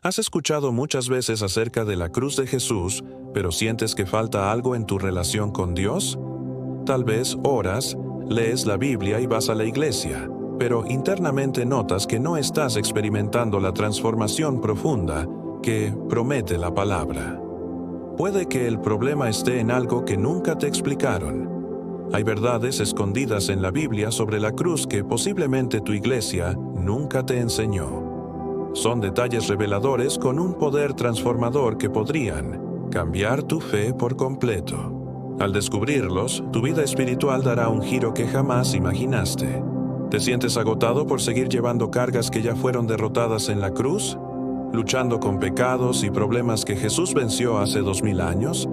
Has escuchado muchas veces acerca de la cruz de Jesús, pero sientes que falta algo en tu relación con Dios. Tal vez oras, lees la Biblia y vas a la iglesia, pero internamente notas que no estás experimentando la transformación profunda que promete la palabra. Puede que el problema esté en algo que nunca te explicaron. Hay verdades escondidas en la Biblia sobre la cruz que posiblemente tu iglesia nunca te enseñó. Son detalles reveladores con un poder transformador que podrían cambiar tu fe por completo. Al descubrirlos, tu vida espiritual dará un giro que jamás imaginaste. ¿Te sientes agotado por seguir llevando cargas que ya fueron derrotadas en la cruz? ¿Luchando con pecados y problemas que Jesús venció hace 2000 años?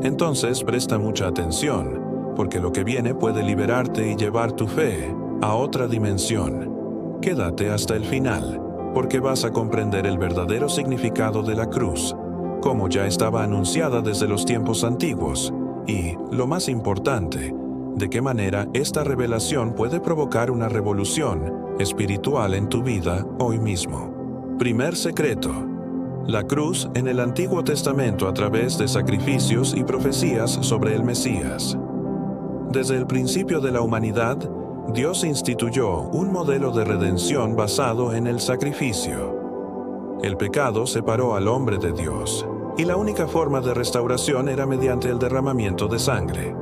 Entonces presta mucha atención, porque lo que viene puede liberarte y llevar tu fe a otra dimensión. Quédate hasta el final, porque vas a comprender el verdadero significado de la cruz, como ya estaba anunciada desde los tiempos antiguos, y, lo más importante, de qué manera esta revelación puede provocar una revolución espiritual en tu vida hoy mismo. Primer secreto: la cruz en el Antiguo Testamento a través de sacrificios y profecías sobre el Mesías. Desde el principio de la humanidad, Dios instituyó un modelo de redención basado en el sacrificio. El pecado separó al hombre de Dios, y la única forma de restauración era mediante el derramamiento de sangre.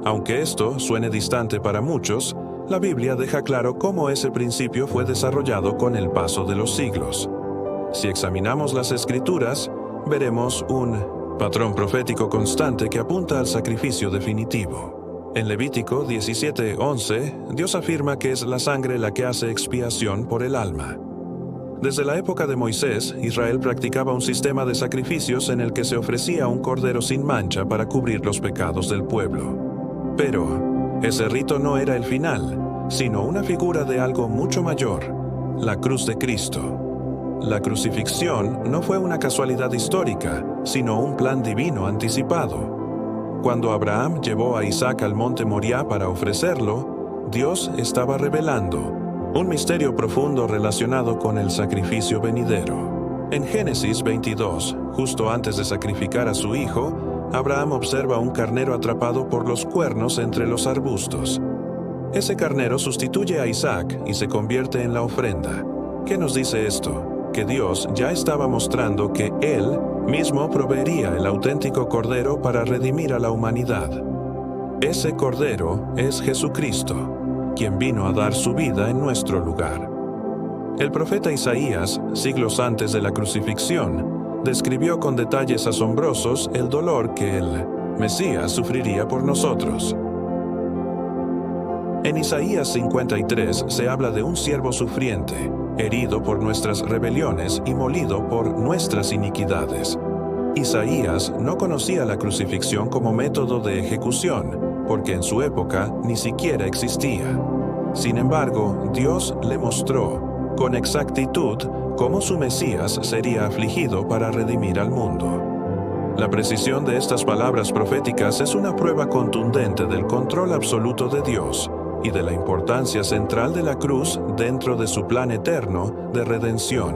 Aunque esto suene distante para muchos, la Biblia deja claro cómo ese principio fue desarrollado con el paso de los siglos. Si examinamos las Escrituras, veremos un patrón profético constante que apunta al sacrificio definitivo. En Levítico 17:11, Dios afirma que es la sangre la que hace expiación por el alma. Desde la época de Moisés, Israel practicaba un sistema de sacrificios en el que se ofrecía un cordero sin mancha para cubrir los pecados del pueblo. Pero ese rito no era el final, sino una figura de algo mucho mayor: la cruz de Cristo. La crucifixión no fue una casualidad histórica, sino un plan divino anticipado. Cuando Abraham llevó a Isaac al monte Moriah para ofrecerlo, Dios estaba revelando un misterio profundo relacionado con el sacrificio venidero. En Génesis 22, justo antes de sacrificar a su hijo, Abraham observa un carnero atrapado por los cuernos entre los arbustos. Ese carnero sustituye a Isaac y se convierte en la ofrenda. ¿Qué nos dice esto? Que Dios ya estaba mostrando que Él mismo proveería el auténtico Cordero para redimir a la humanidad. Ese Cordero es Jesucristo, quien vino a dar su vida en nuestro lugar. El profeta Isaías, siglos antes de la crucifixión, describió con detalles asombrosos el dolor que el Mesías sufriría por nosotros. En Isaías 53 se habla de un siervo sufriente, herido por nuestras rebeliones y molido por nuestras iniquidades. Isaías no conocía la crucifixión como método de ejecución, porque en su época ni siquiera existía. Sin embargo, Dios le mostró con exactitud cómo su Mesías sería afligido para redimir al mundo. La precisión de estas palabras proféticas es una prueba contundente del control absoluto de Dios y de la importancia central de la cruz dentro de su plan eterno de redención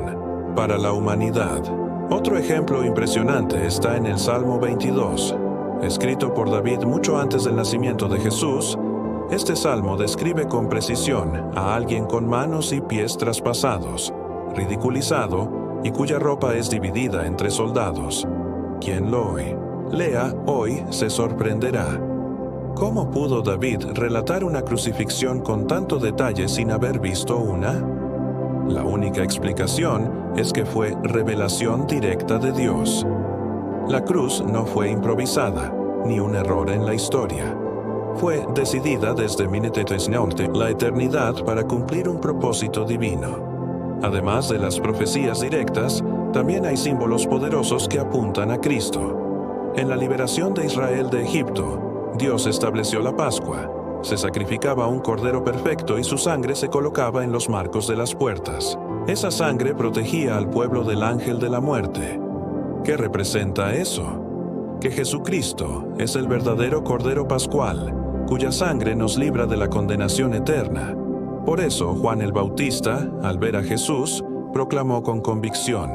para la humanidad. Otro ejemplo impresionante está en el Salmo 22. Escrito por David mucho antes del nacimiento de Jesús, este salmo describe con precisión a alguien con manos y pies traspasados, ridiculizado y cuya ropa es dividida entre soldados. Quien lo lea hoy se sorprenderá. ¿Cómo pudo David relatar una crucifixión con tanto detalle sin haber visto una? La única explicación es que fue revelación directa de Dios. La cruz no fue improvisada, ni un error en la historia. Fue decidida desde la eternidad para cumplir un propósito divino. Además de las profecías directas, también hay símbolos poderosos que apuntan a Cristo. En la liberación de Israel de Egipto, Dios estableció la Pascua. Se sacrificaba un cordero perfecto y su sangre se colocaba en los marcos de las puertas. Esa sangre protegía al pueblo del ángel de la muerte. ¿Qué representa eso? Que Jesucristo es el verdadero Cordero Pascual, cuya sangre nos libra de la condenación eterna. Por eso Juan el Bautista, al ver a Jesús, proclamó con convicción: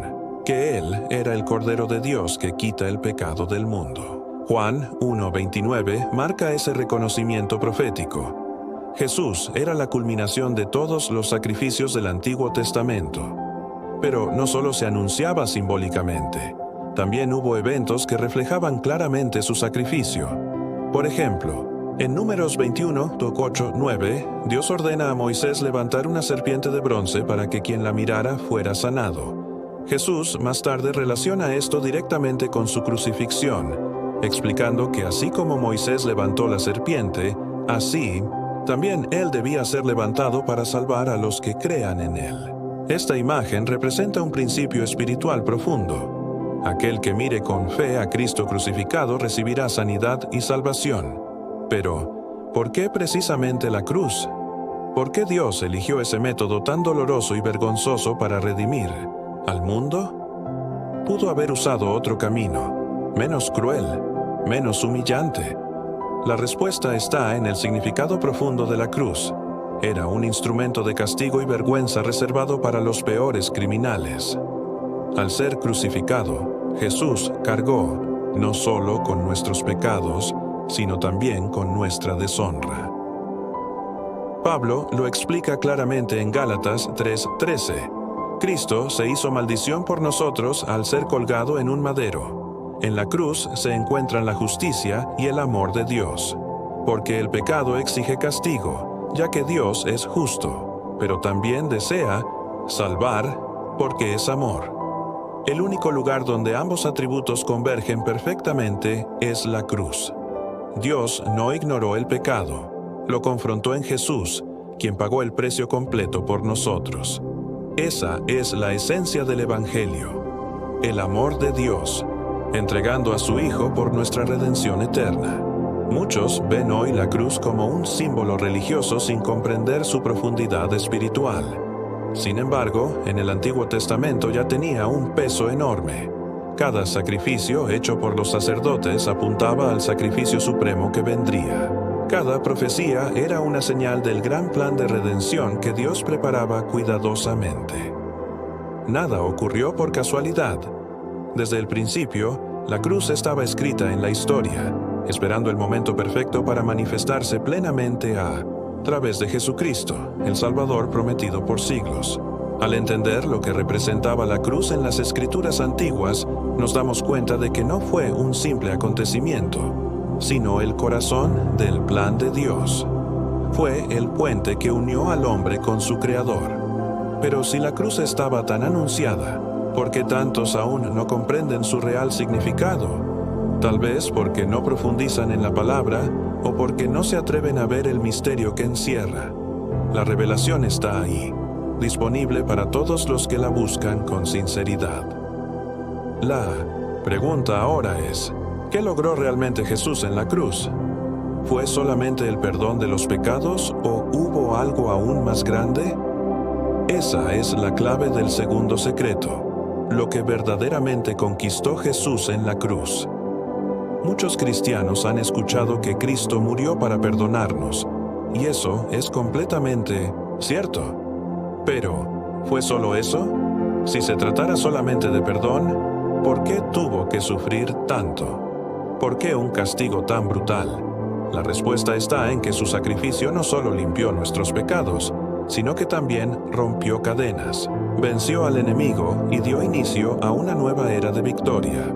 que Él era el Cordero de Dios que quita el pecado del mundo. Juan 1:29 marca ese reconocimiento profético. Jesús era la culminación de todos los sacrificios del Antiguo Testamento. Pero no solo se anunciaba simbólicamente, también hubo eventos que reflejaban claramente su sacrificio. Por ejemplo, en Números 21, 8, 9, Dios ordena a Moisés levantar una serpiente de bronce para que quien la mirara fuera sanado. Jesús más tarde relaciona esto directamente con su crucifixión, explicando que así como Moisés levantó la serpiente, así también Él debía ser levantado para salvar a los que crean en Él. Esta imagen representa un principio espiritual profundo. Aquel que mire con fe a Cristo crucificado recibirá sanidad y salvación. Pero, ¿por qué precisamente la cruz? ¿Por qué Dios eligió ese método tan doloroso y vergonzoso para redimir al mundo? Pudo haber usado otro camino, menos cruel, menos humillante. La respuesta está en el significado profundo de la cruz. Era un instrumento de castigo y vergüenza reservado para los peores criminales. Al ser crucificado, Jesús cargó no solo con nuestros pecados, sino también con nuestra deshonra. Pablo lo explica claramente en Gálatas 3:13. Cristo se hizo maldición por nosotros al ser colgado en un madero. En la cruz se encuentran la justicia y el amor de Dios, porque el pecado exige castigo, ya que Dios es justo, pero también desea salvar porque es amor. El único lugar donde ambos atributos convergen perfectamente es la cruz. Dios no ignoró el pecado, lo confrontó en Jesús, quien pagó el precio completo por nosotros. Esa es la esencia del Evangelio, el amor de Dios, entregando a su Hijo por nuestra redención eterna. Muchos ven hoy la cruz como un símbolo religioso sin comprender su profundidad espiritual. Sin embargo, en el Antiguo Testamento ya tenía un peso enorme. Cada sacrificio hecho por los sacerdotes apuntaba al sacrificio supremo que vendría. Cada profecía era una señal del gran plan de redención que Dios preparaba cuidadosamente. Nada ocurrió por casualidad. Desde el principio, la cruz estaba escrita en la historia, esperando el momento perfecto para manifestarse plenamente a través de Jesucristo, el Salvador prometido por siglos. Al entender lo que representaba la cruz en las Escrituras antiguas, nos damos cuenta de que no fue un simple acontecimiento, sino el corazón del plan de Dios. Fue el puente que unió al hombre con su Creador. Pero si la cruz estaba tan anunciada, ¿por qué tantos aún no comprenden su real significado? Tal vez porque no profundizan en la palabra o porque no se atreven a ver el misterio que encierra. La revelación está ahí, disponible para todos los que la buscan con sinceridad. La pregunta ahora es, ¿qué logró realmente Jesús en la cruz? ¿Fue solamente el perdón de los pecados o hubo algo aún más grande? Esa es la clave del segundo secreto, lo que verdaderamente conquistó Jesús en la cruz. Muchos cristianos han escuchado que Cristo murió para perdonarnos, y eso es completamente cierto. Pero, ¿fue solo eso? Si se tratara solamente de perdón, ¿por qué tuvo que sufrir tanto? ¿Por qué un castigo tan brutal? La respuesta está en que su sacrificio no solo limpió nuestros pecados, sino que también rompió cadenas, venció al enemigo y dio inicio a una nueva era de victoria.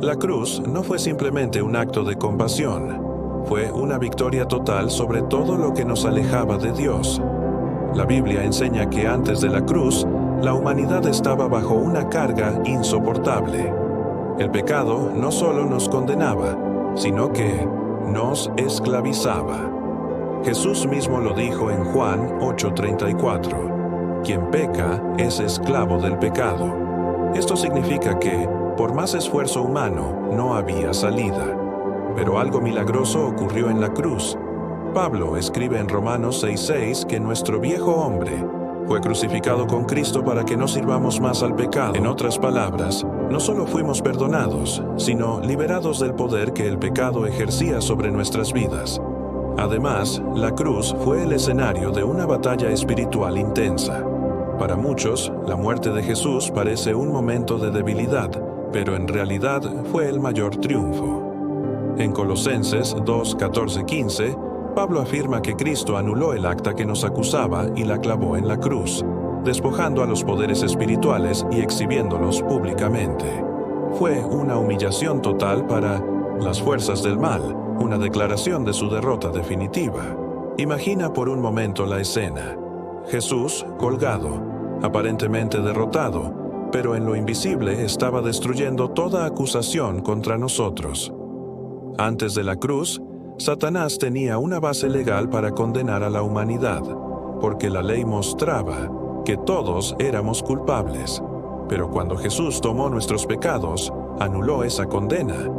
La cruz no fue simplemente un acto de compasión, fue una victoria total sobre todo lo que nos alejaba de Dios. La Biblia enseña que antes de la cruz, la humanidad estaba bajo una carga insoportable. El pecado no solo nos condenaba, sino que nos esclavizaba. Jesús mismo lo dijo en Juan 8:34. Quien peca es esclavo del pecado. Esto significa que, por más esfuerzo humano, no había salida. Pero algo milagroso ocurrió en la cruz. Pablo escribe en Romanos 6:6 que nuestro viejo hombre fue crucificado con Cristo para que no sirvamos más al pecado. En otras palabras, no solo fuimos perdonados, sino liberados del poder que el pecado ejercía sobre nuestras vidas. Además, la cruz fue el escenario de una batalla espiritual intensa. Para muchos, la muerte de Jesús parece un momento de debilidad, pero en realidad fue el mayor triunfo. En Colosenses 2, 14, 15, Pablo afirma que Cristo anuló el acta que nos acusaba y la clavó en la cruz, despojando a los poderes espirituales y exhibiéndolos públicamente. Fue una humillación total para las fuerzas del mal, una declaración de su derrota definitiva. Imagina por un momento la escena. Jesús colgado, aparentemente derrotado, pero en lo invisible estaba destruyendo toda acusación contra nosotros. Antes de la cruz, Satanás tenía una base legal para condenar a la humanidad, porque la ley mostraba que todos éramos culpables. Pero cuando Jesús tomó nuestros pecados, anuló esa condena.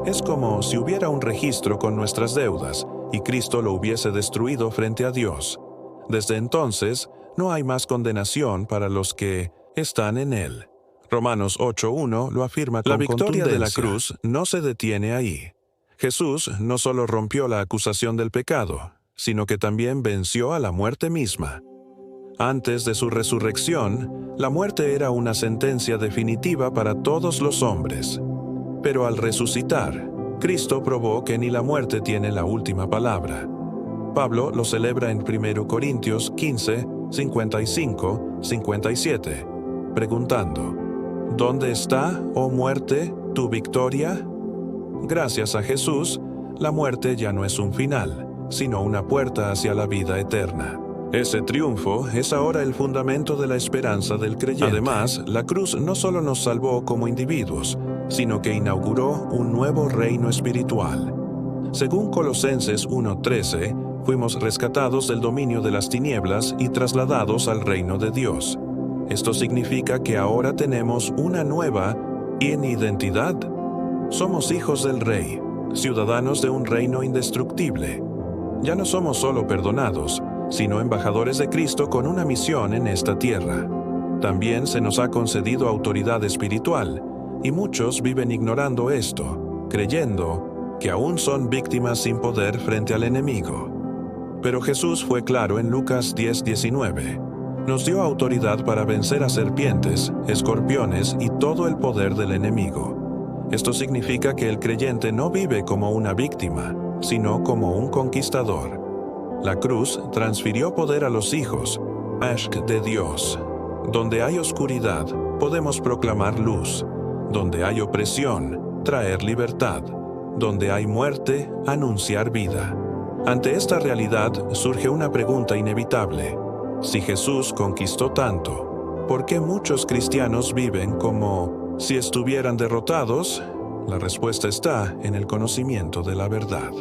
Es como si hubiera un registro con nuestras deudas y Cristo lo hubiese destruido frente a Dios. Desde entonces, no hay más condenación para los que están en Él. Romanos 8:1 lo afirma con contundencia. La victoria de la cruz no se detiene ahí. Jesús no solo rompió la acusación del pecado, sino que también venció a la muerte misma. Antes de su resurrección, la muerte era una sentencia definitiva para todos los hombres. Pero al resucitar, Cristo probó que ni la muerte tiene la última palabra. Pablo lo celebra en 1 Corintios 15, 55, 57, preguntando: ¿Dónde está, oh muerte, tu victoria? Gracias a Jesús, la muerte ya no es un final, sino una puerta hacia la vida eterna. Ese triunfo es ahora el fundamento de la esperanza del creyente. Además, la cruz no solo nos salvó como individuos, sino que inauguró un nuevo reino espiritual. Según Colosenses 1:13, fuimos rescatados del dominio de las tinieblas y trasladados al reino de Dios. Esto significa que ahora tenemos una nueva identidad. Somos hijos del Rey, ciudadanos de un reino indestructible. Ya no somos solo perdonados, sino embajadores de Cristo con una misión en esta tierra. También se nos ha concedido autoridad espiritual, y muchos viven ignorando esto, creyendo que aún son víctimas sin poder frente al enemigo. Pero Jesús fue claro en Lucas 10:19. Nos dio autoridad para vencer a serpientes, escorpiones y todo el poder del enemigo. Esto significa que el creyente no vive como una víctima, sino como un conquistador. La cruz transfirió poder a los hijos, de Dios. Donde hay oscuridad, podemos proclamar luz. Donde hay opresión, traer libertad. Donde hay muerte, anunciar vida. Ante esta realidad surge una pregunta inevitable. Si Jesús conquistó tanto, ¿por qué muchos cristianos viven como si estuvieran derrotados? La respuesta está en el conocimiento de la verdad.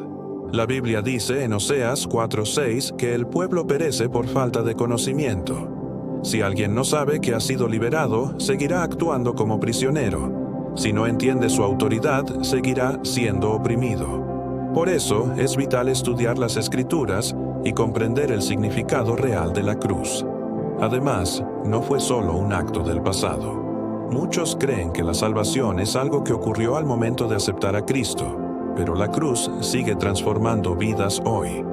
La Biblia dice en Oseas 4:6 que el pueblo perece por falta de conocimiento. Si alguien no sabe que ha sido liberado, seguirá actuando como prisionero. Si no entiende su autoridad, seguirá siendo oprimido. Por eso es vital estudiar las Escrituras y comprender el significado real de la cruz. Además, no fue solo un acto del pasado. Muchos creen que la salvación es algo que ocurrió al momento de aceptar a Cristo, pero la cruz sigue transformando vidas hoy.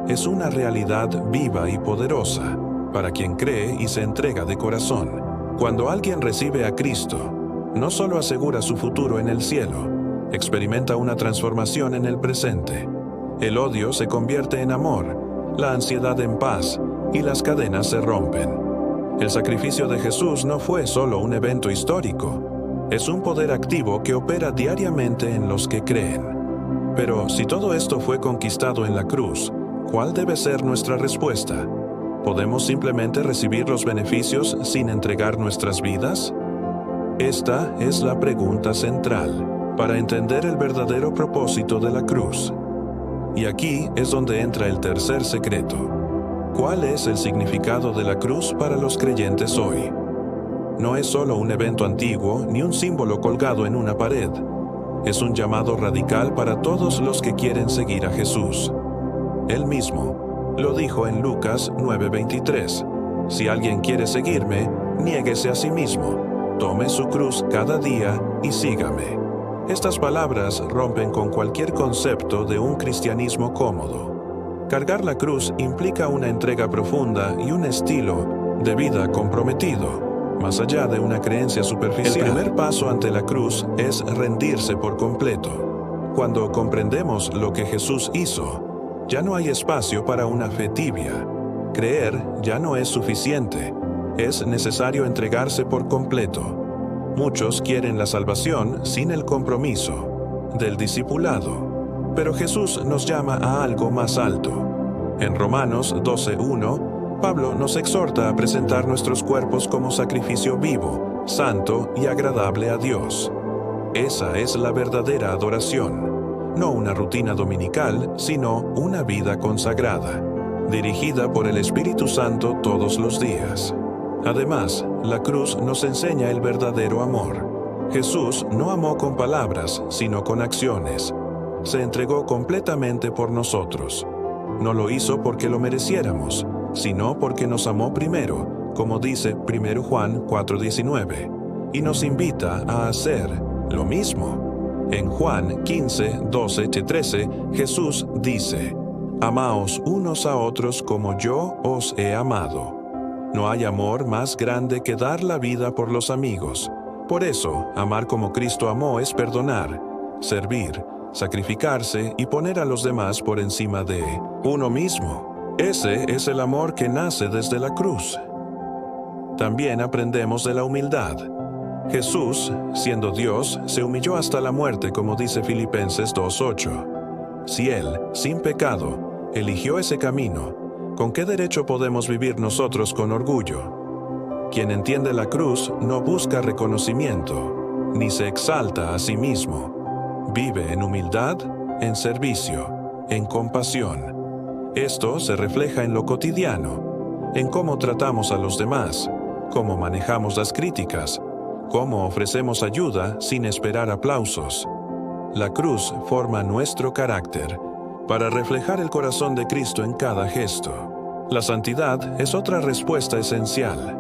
Es una realidad viva y poderosa para quien cree y se entrega de corazón. Cuando alguien recibe a Cristo, no solo asegura su futuro en el cielo, experimenta una transformación en el presente. El odio se convierte en amor, la ansiedad en paz, y las cadenas se rompen. El sacrificio de Jesús no fue solo un evento histórico, es un poder activo que opera diariamente en los que creen. Pero si todo esto fue conquistado en la cruz, ¿cuál debe ser nuestra respuesta? ¿Podemos simplemente recibir los beneficios sin entregar nuestras vidas? Esta es la pregunta central para entender el verdadero propósito de la cruz. Y aquí es donde entra el tercer secreto. ¿Cuál es el significado de la cruz para los creyentes hoy? No es solo un evento antiguo ni un símbolo colgado en una pared. Es un llamado radical para todos los que quieren seguir a Jesús. Él mismo lo dijo en Lucas 9:23. Si alguien quiere seguirme, niéguese a sí mismo, tome su cruz cada día y sígame. Estas palabras rompen con cualquier concepto de un cristianismo cómodo. Cargar la cruz implica una entrega profunda y un estilo de vida comprometido, más allá de una creencia superficial. El primer paso ante la cruz es rendirse por completo. Cuando comprendemos lo que Jesús hizo, ya no hay espacio para una fe tibia. Creer ya no es suficiente, es necesario entregarse por completo. Muchos quieren la salvación sin el compromiso del discipulado, pero Jesús nos llama a algo más alto. En Romanos 12:1, Pablo nos exhorta a presentar nuestros cuerpos como sacrificio vivo, santo y agradable a Dios. Esa es la verdadera adoración, no una rutina dominical, sino una vida consagrada, dirigida por el Espíritu Santo todos los días. Además, la cruz nos enseña el verdadero amor. Jesús no amó con palabras, sino con acciones. Se entregó completamente por nosotros. No lo hizo porque lo mereciéramos, sino porque nos amó primero, como dice 1 Juan 4:19, y nos invita a hacer lo mismo. En Juan 15:12-13, Jesús dice: «Amaos unos a otros como yo os he amado». No hay amor más grande que dar la vida por los amigos. Por eso, amar como Cristo amó es perdonar, servir, sacrificarse y poner a los demás por encima de uno mismo. Ese es el amor que nace desde la cruz. También aprendemos de la humildad. Jesús, siendo Dios, se humilló hasta la muerte, como dice Filipenses 2:8. Si Él, sin pecado, eligió ese camino, ¿con qué derecho podemos vivir nosotros con orgullo? Quien entiende la cruz no busca reconocimiento, ni se exalta a sí mismo. Vive en humildad, en servicio, en compasión. Esto se refleja en lo cotidiano, en cómo tratamos a los demás, cómo manejamos las críticas, cómo ofrecemos ayuda sin esperar aplausos. La cruz forma nuestro carácter, para reflejar el corazón de Cristo en cada gesto. La santidad es otra respuesta esencial.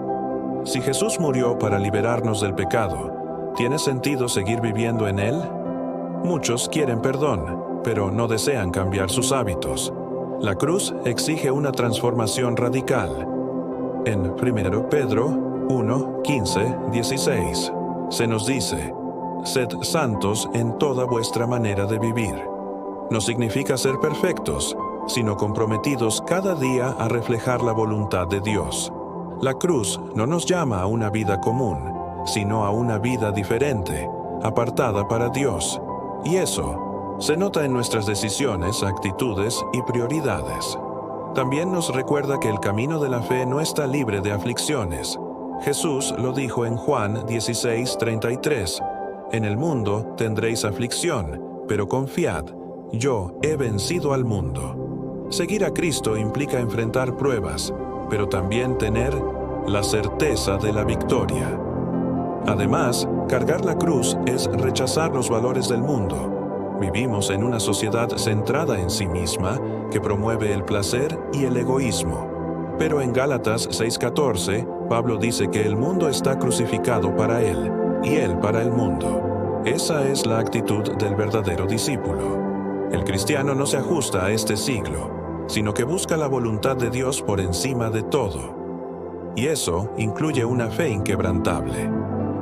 Si Jesús murió para liberarnos del pecado, ¿tiene sentido seguir viviendo en él? Muchos quieren perdón, pero no desean cambiar sus hábitos. La cruz exige una transformación radical. En 1 Pedro 1:15-16, se nos dice: «Sed santos en toda vuestra manera de vivir». No significa ser perfectos, sino comprometidos cada día a reflejar la voluntad de Dios. La cruz no nos llama a una vida común, sino a una vida diferente, apartada para Dios. Y eso se nota en nuestras decisiones, actitudes y prioridades. También nos recuerda que el camino de la fe no está libre de aflicciones. Jesús lo dijo en Juan 16:33, «En el mundo tendréis aflicción, pero confiad, yo he vencido al mundo». Seguir a Cristo implica enfrentar pruebas, pero también tener la certeza de la victoria. Además, cargar la cruz es rechazar los valores del mundo. Vivimos en una sociedad centrada en sí misma, que promueve el placer y el egoísmo. Pero en Gálatas 6:14, Pablo dice que el mundo está crucificado para él, y él para el mundo. Esa es la actitud del verdadero discípulo. El cristiano no se ajusta a este siglo, sino que busca la voluntad de Dios por encima de todo. Y eso incluye una fe inquebrantable.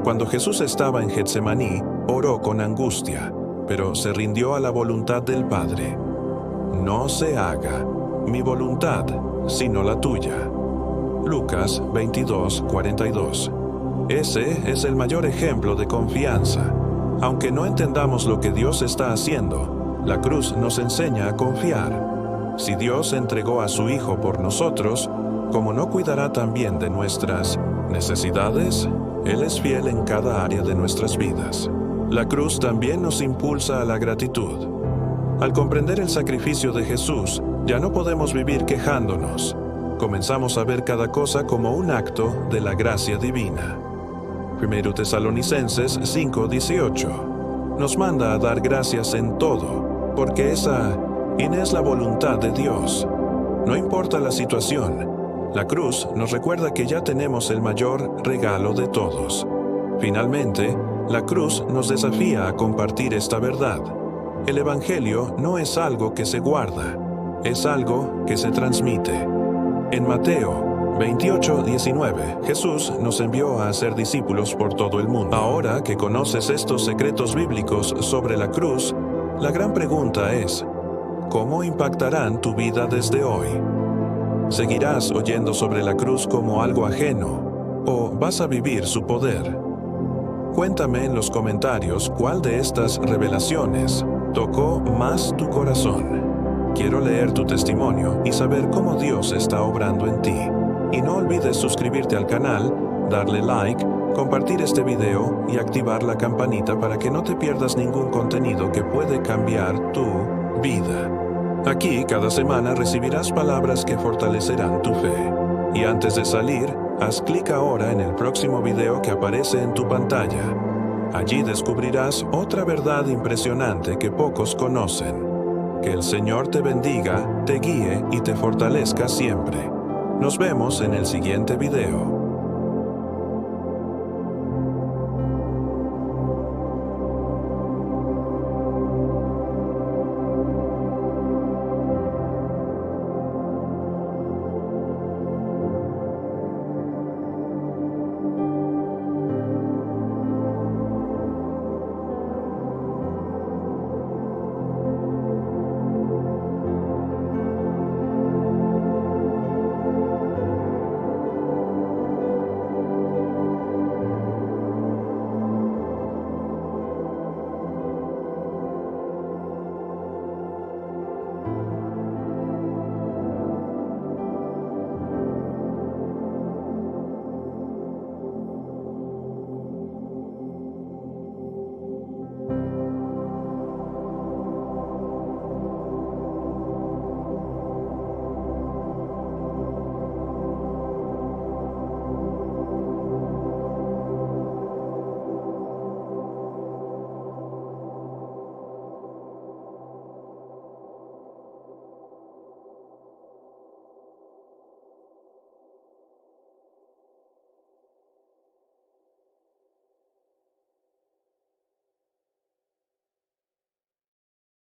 Cuando Jesús estaba en Getsemaní, oró con angustia, pero se rindió a la voluntad del Padre. «No se haga mi voluntad, sino la tuya». Lucas 22:42. Ese es el mayor ejemplo de confianza. Aunque no entendamos lo que Dios está haciendo, la cruz nos enseña a confiar. Si Dios entregó a su Hijo por nosotros, ¿cómo no cuidará también de nuestras necesidades? Él es fiel en cada área de nuestras vidas. La cruz también nos impulsa a la gratitud. Al comprender el sacrificio de Jesús, ya no podemos vivir quejándonos. Comenzamos a ver cada cosa como un acto de la gracia divina. 1 Tesalonicenses 5:18 nos manda a dar gracias en todo, porque esa es la voluntad de Dios. No importa la situación, la cruz nos recuerda que ya tenemos el mayor regalo de todos. Finalmente, la cruz nos desafía a compartir esta verdad. El Evangelio no es algo que se guarda, es algo que se transmite. En Mateo 28:19. Jesús nos envió a hacer discípulos por todo el mundo. Ahora que conoces estos secretos bíblicos sobre la cruz, la gran pregunta es, ¿cómo impactarán tu vida desde hoy? ¿Seguirás oyendo sobre la cruz como algo ajeno o vas a vivir su poder? Cuéntame en los comentarios cuál de estas revelaciones tocó más tu corazón. Quiero leer tu testimonio y saber cómo Dios está obrando en ti. Y no olvides suscribirte al canal, darle like, compartir este video y activar la campanita para que no te pierdas ningún contenido que puede cambiar tu vida. Aquí cada semana recibirás palabras que fortalecerán tu fe. Y antes de salir, haz clic ahora en el próximo video que aparece en tu pantalla. Allí descubrirás otra verdad impresionante que pocos conocen. Que el Señor te bendiga, te guíe y te fortalezca siempre. Nos vemos en el siguiente video.